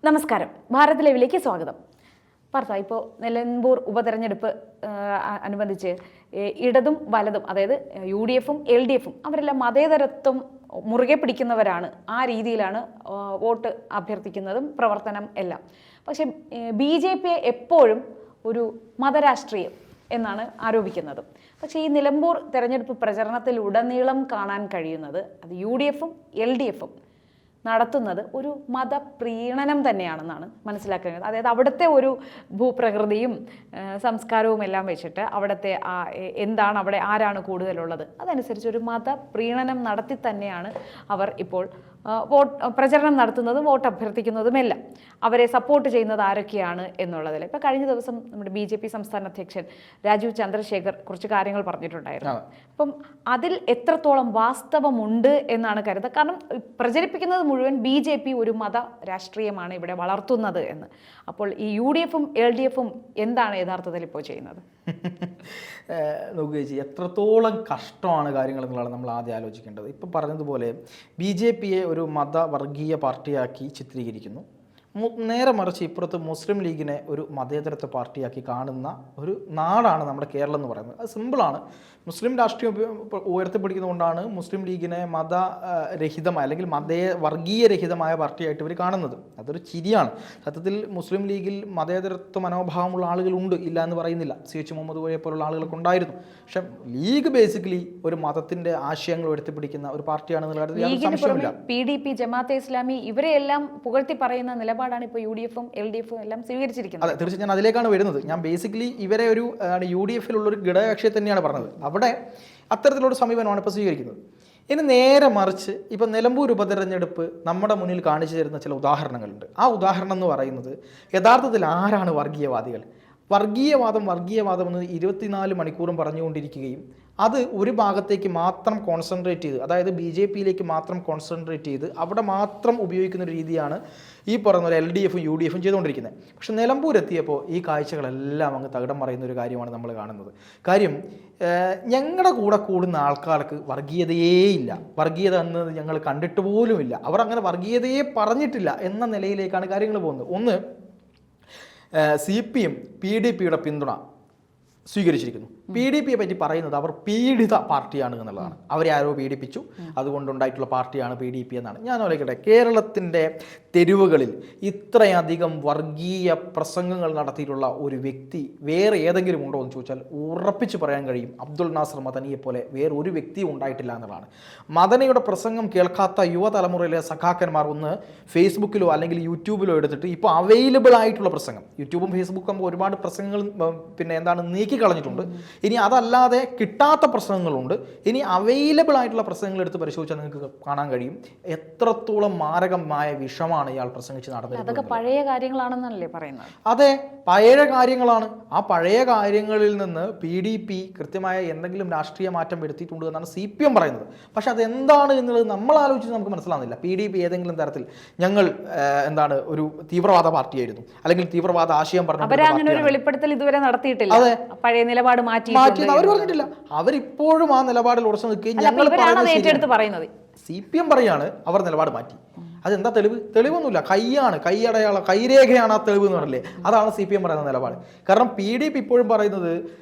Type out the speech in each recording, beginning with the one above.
നമസ്കാരം. ഭാരത് ലൈവിലേക്ക് സ്വാഗതം. പാർത്ഥ, ഇപ്പോൾ നിലമ്പൂർ ഉപതെരഞ്ഞെടുപ്പ് അനുബന്ധിച്ച് ഇടതും വലതും, അതായത് UDF-ഉം LDF-ഉം അവരെല്ലാം മതേതരത്വം മുറുകെ പിടിക്കുന്നവരാണ്. ആ രീതിയിലാണ് വോട്ട് അഭ്യർത്ഥിക്കുന്നതും പ്രവർത്തനം എല്ലാം. പക്ഷേ BJP എപ്പോഴും ഒരു മതരാഷ്ട്രീയം എന്നാണ് ആരോപിക്കുന്നത്. പക്ഷേ ഈ നിലമ്പൂർ തെരഞ്ഞെടുപ്പ് പ്രചരണത്തിൽ ഉടനീളം കാണാൻ കഴിയുന്നത് അത് UDF-ഉം LDF-ഉം നടത്തുന്നത് ഒരു മതപ്രീണനം തന്നെയാണെന്നാണ് മനസ്സിലാക്കുന്നത്. അതായത് അവിടുത്തെ ഒരു ഭൂപ്രകൃതിയും സംസ്കാരവും എല്ലാം വെച്ചിട്ട് അവിടുത്തെ എന്താണ്, അവിടെ ആരാണ് കൂടുതലുള്ളത്, അതനുസരിച്ച് ഒരു മതപ്രീണനം നടത്തി തന്നെയാണ് അവർ ഇപ്പോൾ പ്രചരണം നടത്തുന്നതും വോട്ട് അഭ്യർത്ഥിക്കുന്നതുമെല്ലാം. അവരെ സപ്പോർട്ട് ചെയ്യുന്നത് ആരൊക്കെയാണ് എന്നുള്ളതിൽ ഇപ്പോൾ കഴിഞ്ഞ ദിവസം നമ്മുടെ BJP സംസ്ഥാന അധ്യക്ഷൻ രാജീവ് ചന്ദ്രശേഖർ കുറച്ച് കാര്യങ്ങൾ പറഞ്ഞിട്ടുണ്ടായിരുന്നു. അപ്പം അതിൽ എത്രത്തോളം വാസ്തവമുണ്ട് എന്നാണ് കരുതുക. കാരണം പ്രചരിപ്പിക്കുന്നത് മുഴുവൻ BJP ഒരു മത രാഷ്ട്രീയമാണ് ഇവിടെ വളർത്തുന്നത് എന്ന്. അപ്പോൾ ഈ UDF-ഉം LDF-ഉം എന്താണ് യഥാർത്ഥത്തിൽ ഇപ്പോൾ ചെയ്യുന്നത്? നോക്കുക ചേച്ചി, എത്രത്തോളം കഷ്ടമാണ് കാര്യങ്ങൾ എന്നുള്ളതാണ് നമ്മൾ ആദ്യം ആലോചിക്കേണ്ടത്. ഇപ്പം പറഞ്ഞതുപോലെ BJP-യെ ഒരു മതവർഗീയ പാർട്ടിയാക്കി ചിത്രീകരിക്കുന്നു. നേരെ മറിച്ച് ഇപ്പുറത്ത് മുസ്ലിം ലീഗിനെ ഒരു മതേതരത്വ പാർട്ടിയാക്കി കാണുന്ന ഒരു നാടാണ് നമ്മുടെ കേരളം എന്ന് പറയുന്നത്. അത് സിമ്പിളാണ്. മുസ്ലിം രാഷ്ട്രീയം ഉയർത്തിപ്പിടിക്കുന്നതുകൊണ്ടാണ് മുസ്ലിം ലീഗിനെ മതരഹിതമായ അല്ലെങ്കിൽ വർഗീയരഹിതമായ പാർട്ടിയായിട്ട് ഇവർ കാണുന്നത്. അതൊരു ചിരിയാണ്. സത്യത്തിൽ മുസ്ലിം ലീഗിൽ മതേതരത്വ മനോഭാവമുള്ള ആളുകളുണ്ട്, ഇല്ല എന്ന് പറയുന്നില്ല. CH മുഹമ്മദ് കോയെ പോലുള്ള ആളുകളൊക്കെ ഉണ്ടായിരുന്നു. പക്ഷെ ലീഗ് ബേസിക്കലി ഒരു മതത്തിൻ്റെ ആശയങ്ങൾ ഉയർത്തിപ്പിടിക്കുന്ന ഒരു പാർട്ടിയാണെന്നുള്ള കാര്യത്തിൽ സംശയമില്ല. PDP, ജമാഅത്തെ ഇസ്ലാമി ഇവരെയെല്ലാം പുകഴ്ത്തി പറയുന്ന നിലപാടാണ് ഇപ്പോൾ UDF-ഉം LDF-ഉം എല്ലാം സ്വീകരിച്ചിരിക്കുന്നത്. അതെ, തീർച്ചയായും ഞാൻ അതിലേക്കാണ് വരുന്നത്. ഞാൻ ബേസിക്കലി ഇവരെ ഒരു UDF-ലുള്ളൊരു ഘടകകക്ഷിയെ തന്നെയാണ് പറഞ്ഞത്. അവിടെ അത്തരത്തിലുള്ള സമീപനമാണ് ഇപ്പോൾ സ്വീകരിക്കുന്നത്. ഇനി നേരെ മറിച്ച് ഇപ്പം നിലമ്പൂർ ഉപതെരഞ്ഞെടുപ്പ് നമ്മുടെ മുന്നിൽ കാണിച്ചു തരുന്ന ചില ഉദാഹരണങ്ങളുണ്ട്. ആ ഉദാഹരണം എന്ന് പറയുന്നത് യഥാർത്ഥത്തിൽ ആരാണ് വർഗീയവാദികൾ. വർഗീയവാദം എന്ന് 24 മണിക്കൂറും പറഞ്ഞുകൊണ്ടിരിക്കുകയും അത് ഒരു ഭാഗത്തേക്ക് മാത്രം കോൺസെൻട്രേറ്റ് ചെയ്ത്, അതായത് BJP-യിലേക്ക് മാത്രം കോൺസെൻട്രേറ്റ് ചെയ്ത് അവിടെ മാത്രം ഉപയോഗിക്കുന്ന ഒരു രീതിയാണ് ഈ പറയുന്ന ഒരു LDF-ഉം UDF-ഉം ചെയ്തുകൊണ്ടിരിക്കുന്നത്. പക്ഷെ നിലമ്പൂർ എത്തിയപ്പോൾ ഈ കാഴ്ചകളെല്ലാം അങ്ങ് തകിടം മറിയുന്ന ഒരു കാര്യമാണ് നമ്മൾ കാണുന്നത്. കാര്യം ഞങ്ങളുടെ കൂടെ കൂടുന്ന ആൾക്കാർക്ക് വർഗീയതയേ ഇല്ല, വർഗീയത എന്നത് ഞങ്ങൾ കണ്ടിട്ട് പോലുമില്ല, അവർ അങ്ങനെ വർഗീയതയെ പറഞ്ഞിട്ടില്ല എന്ന നിലയിലേക്കാണ് കാര്യങ്ങൾ പോകുന്നത്. ഒന്ന്, CPM PDP-യുടെ പിന്തുണ സ്വീകരിച്ചിരിക്കുന്നു. PDP-യെ പറ്റി പറയുന്നത് അവർ പീഡിത പാർട്ടിയാണ് എന്നുള്ളതാണ്. അവരെ ആരോ പീഡിപ്പിച്ചു, അതുകൊണ്ടുണ്ടായിട്ടുള്ള പാർട്ടിയാണ് PDP എന്നാണ്. ഞാൻ ആലോചിക്കട്ടെ, കേരളത്തിൻ്റെ തെരുവുകളിൽ ഇത്രയധികം വർഗീയ പ്രസംഗങ്ങൾ നടത്തിയിട്ടുള്ള ഒരു വ്യക്തി വേറെ ഏതെങ്കിലും ഉണ്ടോ എന്ന് ചോദിച്ചാൽ ഉറപ്പിച്ച് പറയാൻ കഴിയും, അബ്ദുൾ നാസർ മദനിയെ പോലെ വേറെ ഒരു വ്യക്തിയും ഉണ്ടായിട്ടില്ല എന്നുള്ളതാണ്. മദനിയുടെ പ്രസംഗം കേൾക്കാത്ത യുവതലമുറയിലെ സഖാക്കന്മാർ ഒന്ന് ഫേസ്ബുക്കിലോ അല്ലെങ്കിൽ യൂട്യൂബിലോ എടുത്തിട്ട് ഇപ്പോൾ അവൈലബിൾ ആയിട്ടുള്ള പ്രസംഗം, യൂട്യൂബും ഫേസ്ബുക്കും ഒരുപാട് പ്രസംഗങ്ങൾ നീക്കി കളഞ്ഞിട്ടുണ്ട്. ഇനി അതല്ലാതെ കിട്ടാത്ത പ്രസംഗങ്ങളുണ്ട്. ഇനി അവൈലബിൾ ആയിട്ടുള്ള പ്രസംഗങ്ങൾ എടുത്ത് പരിശോധിച്ചാൽ നിങ്ങൾക്ക് കാണാൻ കഴിയും എത്രത്തോളം മാരകമായ വിഷമാണ് ഇയാൾ പ്രസംഗിച്ച് നടന്നത്. അതൊക്കെ പഴയ കാര്യങ്ങളാണെന്നല്ലേ പറയുന്നത്? അതെ, പഴയ കാര്യങ്ങളാണ്. ആ പഴയ കാര്യങ്ങളിൽ നിന്ന് PDP കൃത്യമായ എന്തെങ്കിലും രാഷ്ട്രീയ മാറ്റം വരുത്തിയിട്ടുണ്ട് എന്നാണ് CPM പറയുന്നത്. പക്ഷെ അതെന്താണ് എന്നുള്ളത് നമ്മൾ ആലോചിച്ച് നമുക്ക് മനസ്സിലാവുന്നില്ല. PDP ഏതെങ്കിലും തരത്തിൽ ഞങ്ങൾ ഒരു തീവ്രവാദ പാർട്ടിയായിരുന്നു അല്ലെങ്കിൽ തീവ്രവാദ ആശയം പറഞ്ഞു ഒരു വെളിപ്പെടുത്തൽ ഇതുവരെ നടത്തിയിട്ടില്ല. അതെ, പഴയ നിലപാട് മാറ്റിയെന്ന് അവർ പറഞ്ഞിട്ടില്ല. അവരിപ്പോഴും ആ നിലപാടിൽ ഉറച്ചു നിൽക്കുകയും ഞങ്ങൾ പറയുന്നത് CPM പറയാണ് അവർ നിലപാട് മാറ്റി. അതെന്താ തെളിവ്? തെളിവൊന്നുമില്ല. കൈയടയാള കൈരേഖയാണ് ആ തെളിവ് എന്ന് പറഞ്ഞില്ലേ. അതാണ് CPM പറയുന്ന നിലപാട്. കാരണം PDP ഇപ്പോഴും പറയുന്നത്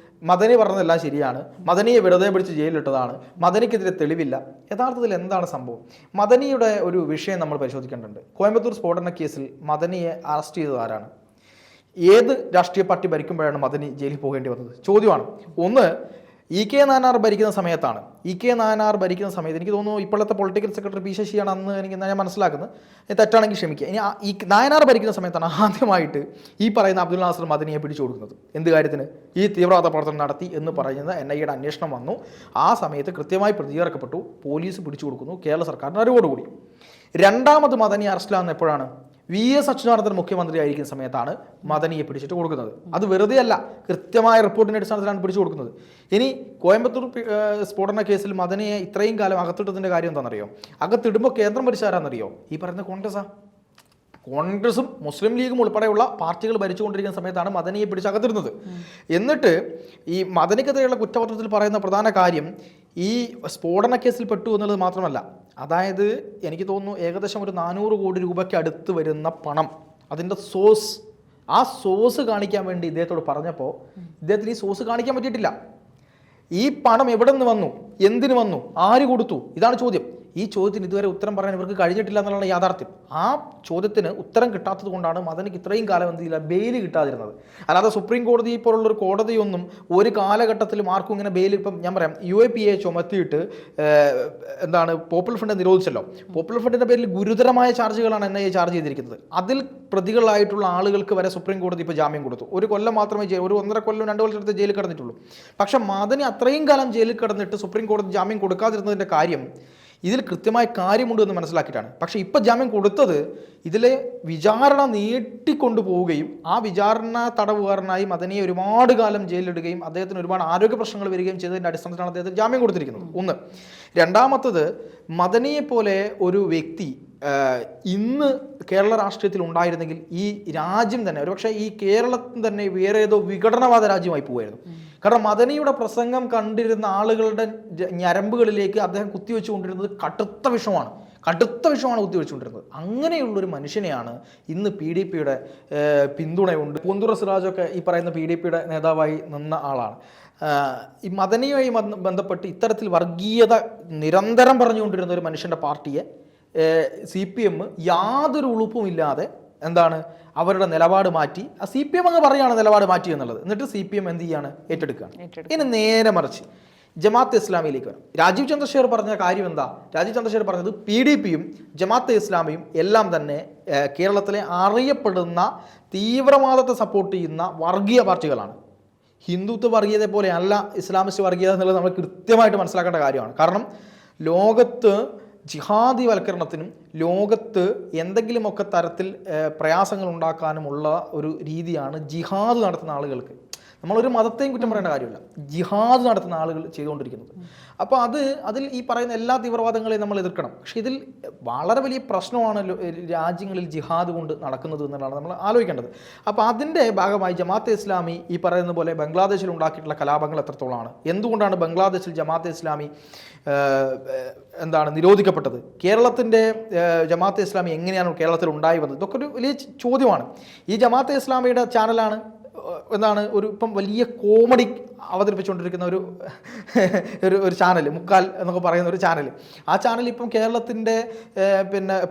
മദനി പറഞ്ഞതെല്ലാം ശരിയാണ്, മദനിയെ വെറുതെ പിടിച്ച് ജയിലിലിട്ടതാണ്, മദനിക്കെതിരെ തെളിവില്ല. യഥാർത്ഥത്തിൽ എന്താണ് സംഭവം? മദനിയുടെ ഒരു വിഷയം നമ്മൾ പരിശോധിക്കേണ്ടതുണ്ട്. കോയമ്പത്തൂർ സ്ഫോടന കേസിൽ മദനിയെ അറസ്റ്റ് ചെയ്തത് ആരാണ്? ഏത് രാഷ്ട്രീയ പാർട്ടി ഭരിക്കുമ്പോഴാണ് മദനി ജയിലിൽ പോകേണ്ടി വന്നത്? ചോദ്യമാണ്. ഒന്ന്, EK നായനാർ ഭരിക്കുന്ന സമയത്താണ്. EK നായനാർ ഭരിക്കുന്ന സമയത്ത് എനിക്ക് തോന്നുന്നു ഇപ്പോഴത്തെ പൊളിറ്റിക്കൽ സെക്രട്ടറി P ശശിയാണ് അന്ന്, ഞാൻ മനസ്സിലാക്കുന്നത്. തെറ്റാണെങ്കിൽ ക്ഷമിക്കുക. ഇനി ഈ നായനാർ ഭരിക്കുന്ന സമയത്താണ് ആദ്യമായിട്ട് ഈ പറയുന്ന അബ്ദുൾ നാസർ മദനിയെ പിടിച്ചു കൊടുക്കുന്നത്. എന്ത് കാര്യത്തിന്? ഈ തീവ്രവാദ പ്രവർത്തനം നടത്തി എന്ന് പറയുന്നത് NIA-യുടെ അന്വേഷണം വന്നു. ആ സമയത്ത് കൃത്യമായി പ്രതികരണപ്പെട്ടു, പോലീസ് പിടിച്ചു കൊടുക്കുന്നു, കേരള സർക്കാരിന് അറിവോടുകൂടി. രണ്ടാമത് മദനി അറസ്റ്റിലാകുന്ന എപ്പോഴാണ്? VS അച്യുതാനന്ദൻ മുഖ്യമന്ത്രി ആയിരിക്കുന്ന സമയത്താണ് മദനിയെ പിടിച്ചിട്ട് കൊടുക്കുന്നത്. അത് വെറുതെ അല്ല, കൃത്യമായ റിപ്പോർട്ടിൻ്റെ അടിസ്ഥാനത്തിലാണ് പിടിച്ചു കൊടുക്കുന്നത്. ഇനി കോയമ്പത്തൂർ സ്ഫോടന കേസിൽ മദനിയെ ഇത്രയും കാലം അകത്തിട്ടതിൻ്റെ കാര്യം എന്താണെന്നറിയോ? അകത്തിടുമ്പോൾ കേന്ദ്രം ഭരിച്ചാരാന്നറിയോ? ഈ പറയുന്ന കോൺഗ്രസും മുസ്ലിം ലീഗും ഉൾപ്പെടെയുള്ള പാർട്ടികൾ ഭരിച്ചുകൊണ്ടിരിക്കുന്ന സമയത്താണ് മദനിയെ പിടിച്ച് അകത്തിരുന്നത്. എന്നിട്ട് ഈ മദനിക്കെതിരെയുള്ള കുറ്റപത്രത്തിൽ പറയുന്ന പ്രധാന കാര്യം ഈ സ്ഫോടന കേസിൽ പെട്ടു എന്നുള്ളത് മാത്രമല്ല, അതായത് എനിക്ക് തോന്നുന്നു ഏകദേശം ഒരു 400 കോടി രൂപയ്ക്ക് അടുത്ത് വരുന്ന പണം അതിൻ്റെ സോഴ്സ്, ആ സോഴ്സ് കാണിക്കാൻ വേണ്ടി ഇദ്ദേഹത്തോട് പറഞ്ഞപ്പോൾ ഇദ്ദേഹത്തിന് ഈ സോഴ്സ് കാണിക്കാൻ പറ്റിയിട്ടില്ല. ഈ പണം എവിടെ നിന്ന് വന്നു, എന്തിനു വന്നു, ആര് കൊടുത്തു, ഇതാണ് ചോദ്യം. ഈ ചോദ്യത്തിന് ഇതുവരെ ഉത്തരം പറയാൻ ഇവർക്ക് കഴിഞ്ഞിട്ടില്ല എന്നുള്ളതാണ് യാഥാർത്ഥ്യം. ആ ചോദ്യത്തിന് ഉത്തരം കിട്ടാത്തത് കൊണ്ടാണ് മദനിക്ക് ഇത്രയും കാലം എന്ത് ചെയ്യില്ല, ബെയിൽ കിട്ടാതിരുന്നത്. അല്ലാതെ സുപ്രീം കോടതി പോലുള്ളൊരു കോടതിയൊന്നും ഒരു കാലഘട്ടത്തിലും ആർക്കും ഇങ്ങനെ ബെയിൽ, ഇപ്പം ഞാൻ പറയാം, UAPA ചുമത്തിയിട്ട് പോപ്പുലർ ഫ്രണ്ട് നിരോധിച്ചല്ലോ. പോപ്പുലർ ഫ്രണ്ടിൻ്റെ പേരിൽ ഗുരുതരമായ ചാർജുകളാണ് NIA ചാർജ് ചെയ്തിരിക്കുന്നത്. അതിൽ പ്രതികളായിട്ടുള്ള ആളുകൾക്ക് വരെ സുപ്രീം കോടതി ഇപ്പോൾ ജാമ്യം കൊടുത്തു. ഒരു കൊല്ലം മാത്രമേ ഒരു 1.5 കൊല്ലം 2 കൊല്ലത്തെ ജയിലിൽ കിടന്നിട്ടുള്ളൂ. പക്ഷെ മദനി അത്രയും കാലം ജയിലിൽ കിടന്നിട്ട് സുപ്രീം കോടതി ജാമ്യം കൊടുക്കാതിരുന്നതിൻ്റെ കാര്യം ഇതിൽ കൃത്യമായ കാര്യമുണ്ട് എന്ന് മനസ്സിലാക്കിയിട്ടാണ്. പക്ഷേ ഇപ്പോൾ ജാമ്യം കൊടുത്തത് ഇതിലെ വിചാരണ നീട്ടിക്കൊണ്ടു പോവുകയും ആ വിചാരണ തടവുകാരനായി മദനിയെ ഒരുപാട് കാലം ജയിലിലിടുകയും അദ്ദേഹത്തിന് ഒരുപാട് ആരോഗ്യ പ്രശ്നങ്ങൾ വരികയും ചെയ്തതിൻ്റെ അടിസ്ഥാനത്തിലാണ് അദ്ദേഹത്തിന് ജാമ്യം കൊടുത്തിരിക്കുന്നത്. ഒന്ന്. രണ്ടാമത്തത്, മദനിയെ പോലെ ഒരു വ്യക്തി ഇന്ന് കേരള രാഷ്ട്രീയത്തിൽ ഉണ്ടായിരുന്നെങ്കിൽ ഈ രാജ്യം തന്നെ, ഒരുപക്ഷെ ഈ കേരളത്തിൽ തന്നെ വേറെ ഏതോ വിഘടനവാദ രാജ്യമായി പോവുമായിരുന്നു. കാരണം മദനിയുടെ പ്രസംഗം കണ്ടിരുന്ന ആളുകളുടെ ഞരമ്പുകളിലേക്ക് അദ്ദേഹം കുത്തിവെച്ചുകൊണ്ടിരുന്നത് കടുത്ത വിഷമാണ് കുത്തിവെച്ചുകൊണ്ടിരുന്നത്. അങ്ങനെയുള്ളൊരു മനുഷ്യനെയാണ് ഇന്ന് PDPയുടെ പിന്തുണയുണ്ട്. പൂന്തുറ സിറാജൊക്കെ ഈ പറയുന്ന PDPയുടെ നേതാവായി നിന്ന ആളാണ്. ഈ മദനിയുമായി ബന്ധപ്പെട്ട് ഇത്തരത്തിൽ വർഗീയത നിരന്തരം പറഞ്ഞുകൊണ്ടിരുന്ന ഒരു മനുഷ്യൻ്റെ പാർട്ടിയെ CPM യാതൊരു ഉളുപ്പുമില്ലാതെ അവരുടെ നിലപാട് മാറ്റി. CPM അങ്ങ് പറയുകയാണ് നിലപാട് മാറ്റി എന്നുള്ളത്. എന്നിട്ട് CPM എന്ത് ചെയ്യാണ്, ഏറ്റെടുക്കുകയാണ്. ഇനി നേരെ മറിച്ച് ജമാഅത്തെ ഇസ്ലാമിയിലേക്ക് വരാം. രാജീവ് ചന്ദ്രശേഖർ പറഞ്ഞ കാര്യം എന്താ? രാജീവ് ചന്ദ്രശേഖർ പറഞ്ഞത് PDPയും ജമാഅത്തെ ഇസ്ലാമിയും എല്ലാം തന്നെ കേരളത്തിലെ അറിയപ്പെടുന്ന തീവ്രവാദത്തെ സപ്പോർട്ട് ചെയ്യുന്ന വർഗീയ പാർട്ടികളാണ്. ഹിന്ദുത്വ വർഗീയതയെ പോലെ അല്ല ഇസ്ലാമിസ്റ്റ് വർഗീയത എന്നുള്ളത് നമ്മൾ കൃത്യമായിട്ട് മനസ്സിലാക്കേണ്ട കാര്യമാണ്. കാരണം ലോകത്ത് ജിഹാദിവൽക്കരണത്തിനും ലോകത്ത് എന്തെങ്കിലുമൊക്കെ തരത്തിൽ പ്രയാസങ്ങൾ ഉണ്ടാക്കാനുമുള്ള ഒരു രീതിയാണ് ജിഹാദ് നടത്തുന്ന ആളുകൾക്ക്. നമ്മളൊരു മതത്തെയും കുറ്റം പറയേണ്ട കാര്യമില്ല, ജിഹാദ് നടത്തുന്ന ആളുകൾ ചെയ്തുകൊണ്ടിരിക്കുന്നത്. അപ്പോൾ അതിൽ ഈ പറയുന്ന എല്ലാ തീവ്രവാദങ്ങളെയും നമ്മൾ എതിർക്കണം. പക്ഷേ ഇതിൽ വളരെ വലിയ പ്രശ്നമാണ് രാജ്യങ്ങളിൽ ജിഹാദ് കൊണ്ട് നടക്കുന്നത് എന്നുള്ളതാണ് നമ്മൾ ആലോചിക്കേണ്ടത്. അപ്പോൾ അതിൻ്റെ ഭാഗമായി ജമാഅത്തെ ഇസ്ലാമി ഈ പറയുന്ന പോലെ ബംഗ്ലാദേശിൽ ഉണ്ടാക്കിയിട്ടുള്ള കലാപങ്ങൾ എത്രത്തോളമാണ്, എന്തുകൊണ്ടാണ് ബംഗ്ലാദേശിൽ ജമാഅത്തെ ഇസ്ലാമി നിരോധിക്കപ്പെട്ടത്, കേരളത്തിൻ്റെ ജമാഅത്തെ ഇസ്ലാമി എങ്ങനെയാണ് കേരളത്തിൽ ഉണ്ടായി വന്നത്, ഇതൊക്കെ ഒരു വലിയ ചോദ്യമാണ്. ഈ ജമാഅത്തെ ഇസ്ലാമിയുടെ ചാനലാണ് ഇപ്പം വലിയ കോമഡി അവതരിപ്പിച്ചുകൊണ്ടിരിക്കുന്ന ഒരു ചാനൽ, മുക്കാൽ എന്നൊക്കെ പറയുന്ന ഒരു ചാനൽ. ആ ചാനൽ ഇപ്പം കേരളത്തിൻ്റെ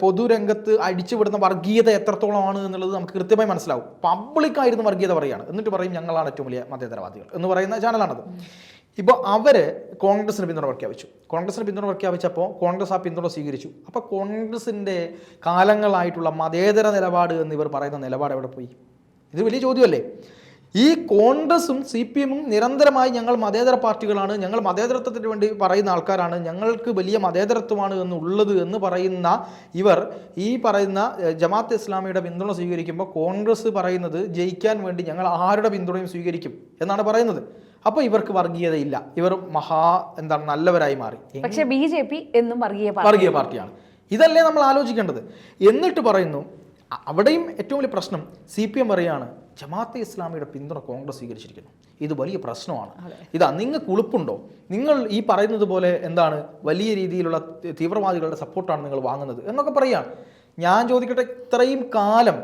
പൊതുരംഗത്ത് അടിച്ചുവിടുന്ന വർഗീയത എത്രത്തോളമാണ് എന്നുള്ളത് നമുക്ക് കൃത്യമായി മനസ്സിലാവും. പബ്ലിക്കായിരുന്നു വർഗീയത പറയുകയാണ്, എന്നിട്ട് പറയും ഞങ്ങളാണ് ഏറ്റവും വലിയ മതേതരവാദികൾ എന്ന് പറയുന്ന ചാനലാണത്. ഇപ്പോൾ അവർ കോൺഗ്രസിന് പിന്തുണ പ്രഖ്യാപിച്ചപ്പോൾ കോൺഗ്രസ് ആ പിന്തുണ സ്വീകരിച്ചു. അപ്പോൾ കോൺഗ്രസിൻ്റെ കാലങ്ങളായിട്ടുള്ള മതേതര നിലപാട് എന്ന് ഇവർ പറയുന്ന നിലപാട് എവിടെ പോയി? ഇത് വലിയ ചോദ്യമല്ലേ. ഈ കോൺഗ്രസും CPMും നിരന്തരമായി ഞങ്ങൾ മതേതര പാർട്ടികളാണ്, ഞങ്ങൾ മതേതരത്വത്തിന് വേണ്ടി പറയുന്ന ആൾക്കാരാണ്, ഞങ്ങൾക്ക് വലിയ മതേതരത്വമാണ് എന്നുള്ളത് എന്ന് പറയുന്ന ഇവർ ഈ പറയുന്ന ജമാഅത്തെ ഇസ്ലാമിയുടെ പിന്തുണ സ്വീകരിക്കുമ്പോൾ കോൺഗ്രസ് പറയുന്നത് ജയിക്കാൻ വേണ്ടി ഞങ്ങൾ ആരുടെ പിന്തുണയും സ്വീകരിക്കും എന്നാണ് പറയുന്നത്. അപ്പോൾ ഇവർക്ക് വർഗീയതയില്ല, ഇവർ നല്ലവരായി മാറി. പക്ഷേ BJP എന്നും വർഗീയ പാർട്ടിയാണ്. ഇതല്ലേ നമ്മൾ ആലോചിക്കേണ്ടത്. എന്നിട്ട് പറയുന്നു, അവിടെയും ഏറ്റവും വലിയ പ്രശ്നം CPM പറയുകയാണ് ജമാഅത്തെ ഇസ്ലാമിയുടെ പിന്തുണ കോൺഗ്രസ് സ്വീകരിച്ചിരിക്കുന്നു, ഇത് വലിയ പ്രശ്നമാണ്. നിങ്ങൾക്ക് ഉളുപ്പുണ്ടോ? നിങ്ങൾ ഈ പറയുന്നത് പോലെ വലിയ രീതിയിലുള്ള തീവ്രവാദികളുടെ സപ്പോർട്ടാണ് നിങ്ങൾ വാങ്ങുന്നത് എന്നൊക്കെ പറയുകയാണ്. ഞാൻ ചോദിക്കട്ടെ, ഇത്രയും കാലം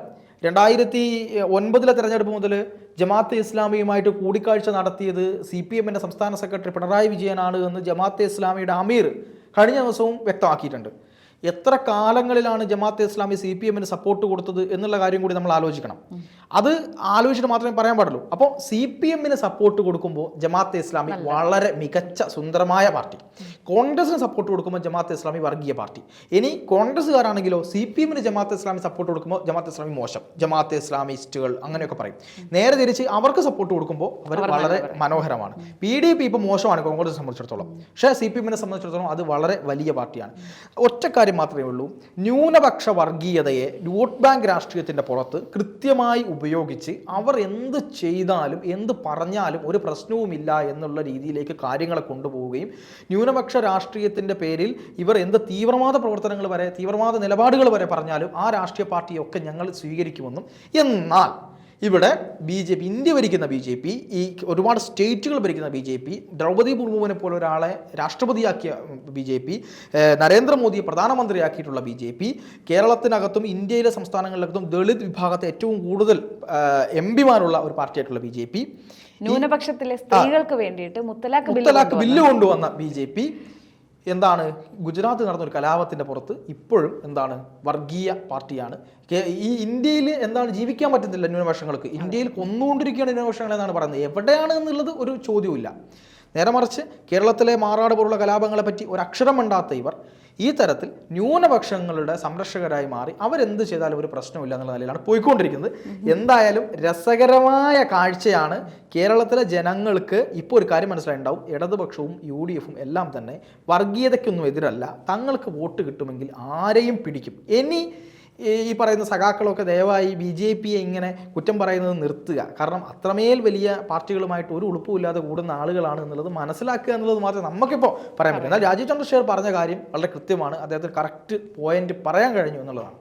2009 തെരഞ്ഞെടുപ്പ് മുതൽ ജമാഅത്തെ ഇസ്ലാമിയുമായിട്ട് കൂടിക്കാഴ്ച നടത്തിയത് CPMൻ്റെ സംസ്ഥാന സെക്രട്ടറി പിണറായി വിജയനാണ് എന്ന് ജമാഅത്തെ ഇസ്ലാമിയുടെ അമീർ കഴിഞ്ഞ ദിവസവും വ്യക്തമാക്കിയിട്ടുണ്ട്. എത്ര കാലങ്ങളിലാണ് ജമാഅത്തെ ഇസ്ലാമി CPMന് സപ്പോർട്ട് കൊടുത്തത് എന്നുള്ള കാര്യം കൂടി നമ്മൾ ആലോചിക്കണം. അത് ആലോചിച്ചിട്ട് മാത്രമേ പറയാൻ പാടുള്ളൂ. അപ്പോൾ CPMന് സപ്പോർട്ട് കൊടുക്കുമ്പോൾ ജമാഅത്തെ ഇസ്ലാമി വളരെ മികച്ച സുന്ദരമായ പാർട്ടി, കോൺഗ്രസിന് സപ്പോർട്ട് കൊടുക്കുമ്പോൾ ജമാഅത്തെ ഇസ്ലാമി വർഗീയ പാർട്ടി. ഇനി കോൺഗ്രസ്സുകാരാണെങ്കിലോ CPMന് ജമാഅത്തെ ഇസ്ലാമി സപ്പോർട്ട് കൊടുക്കുമ്പോൾ ജമാഅത്തെ ഇസ്ലാമി മോശം, ജമാഅത്തെ ഇസ്ലാമിസ്റ്റുകൾ അങ്ങനെയൊക്കെ പറയും. നേരെ തിരിച്ച് അവർക്ക് സപ്പോർട്ട് കൊടുക്കുമ്പോൾ അവർ വളരെ മനോഹരമാണ്. PDP ഇപ്പോൾ മോശമാണ് കോൺഗ്രസിനെ സംബന്ധിച്ചിടത്തോളം, പക്ഷേ CPMനെ സംബന്ധിച്ചിടത്തോളം അത് വളരെ വലിയ പാർട്ടിയാണ്. ഒറ്റ മാത്രമേ ഉള്ളൂ, ന്യൂനപക്ഷ വർഗീയതയെ വോട്ട് ബാങ്ക് രാഷ്ട്രീയത്തിൻ്റെ പുറത്ത് കൃത്യമായി ഉപയോഗിച്ച് അവർ എന്ത് ചെയ്താലും എന്ത് പറഞ്ഞാലും ഒരു പ്രശ്നവുമില്ല എന്നുള്ള രീതിയിലേക്ക് കാര്യങ്ങളെ കൊണ്ടുപോവുകയും ന്യൂനപക്ഷ രാഷ്ട്രീയത്തിൻ്റെ പേരിൽ ഇവർ എന്ത് തീവ്രവാദ പ്രവർത്തനങ്ങൾ വരെ തീവ്രവാദ നിലപാടുകൾ വരെ പറഞ്ഞാലും ആ രാഷ്ട്രീയ പാർട്ടിയൊക്കെ ഞങ്ങൾ സ്വീകരിക്കുമെന്നും, എന്നാൽ ഇവിടെ BJP, ഇന്ത്യ ഭരിക്കുന്ന BJP, ഈ ഒരുപാട് സ്റ്റേറ്റുകൾ ഭരിക്കുന്ന BJP, ദ്രൗപദി മുർമുവിനെ പോലെ ഒരാളെ രാഷ്ട്രപതിയാക്കിയ BJP, നരേന്ദ്രമോദിയെ പ്രധാനമന്ത്രിയാക്കിയിട്ടുള്ള BJP, കേരളത്തിനകത്തും ഇന്ത്യയിലെ സംസ്ഥാനങ്ങളിലകത്തും ദളിത് വിഭാഗത്തെ ഏറ്റവും കൂടുതൽ MP-മാരുള്ള ഒരു പാർട്ടിയായിട്ടുള്ള BJP, ന്യൂനപക്ഷത്തിലെ സ്ത്രീകൾക്ക് വേണ്ടിയിട്ട് മുത്തലാഖ് ബില്ല് കൊണ്ടുവന്ന BJP, എന്താണ് ഗുജറാത്ത് നടന്ന ഒരു കലാപത്തിന്റെ പുറത്ത് ഇപ്പോഴും എന്താണ് വർഗീയ പാർട്ടിയാണ്. ഈ ഇന്ത്യയിൽ എന്താണ് ജീവിക്കാൻ പറ്റുന്നില്ല ന്യൂനപക്ഷങ്ങൾക്ക്, ഇന്ത്യയിൽ കൊന്നുകൊണ്ടിരിക്കുകയാണ് ന്യൂനപക്ഷങ്ങൾ എന്നാണ് പറയുന്നത്. എവിടെയാണ് എന്നുള്ളത് ഒരു ചോദ്യവുമില്ല. നേരെ മറിച്ച് കേരളത്തിലെ മാറാട് പോലുള്ള കലാപങ്ങളെ പറ്റി ഒരക്ഷരം മിണ്ടാത്ത ഇവർ ഈ തരത്തിൽ ന്യൂനപക്ഷങ്ങളുടെ സംരക്ഷകരായി മാറി അവരെന്ത് ചെയ്താലും ഒരു പ്രശ്നമില്ല എന്നുള്ള നിലയിലാണ് പോയിക്കൊണ്ടിരിക്കുന്നത്. എന്തായാലും രസകരമായ കാഴ്ചയാണ്. കേരളത്തിലെ ജനങ്ങൾക്ക് ഇപ്പോൾ ഒരു കാര്യം മനസ്സിലായിട്ടുണ്ടാവും, ഇടതുപക്ഷവും UDF-ഉം എല്ലാം തന്നെ വർഗീയതയ്ക്കൊന്നും എതിരല്ല, തങ്ങൾക്ക് വോട്ട് കിട്ടുമെങ്കിൽ ആരെയും പിടിക്കും. ഇനി ഈ പറയുന്ന സഖാക്കളൊക്കെ ദയവായി BJP-യെ ഇങ്ങനെ കുറ്റം പറയുന്നത് നിർത്തുക. കാരണം അത്രമേൽ വലിയ പാർട്ടികളുമായിട്ട് ഒരു ഉളുപ്പുമില്ലാതെ കൂടുന്ന ആളുകളാണ് എന്നുള്ളത് മനസ്സിലാക്കുക എന്നുള്ളത് മാത്രമേ നമുക്കിപ്പോൾ പറയാൻ പറ്റൂ. എന്നാൽ രാജീവ് ചന്ദ്രശേഖർ പറഞ്ഞ കാര്യം വളരെ കൃത്യമാണ്, അദ്ദേഹത്തിന് കറക്റ്റ് പോയിന്റ് പറയാൻ കഴിഞ്ഞു എന്നുള്ളതാണ്.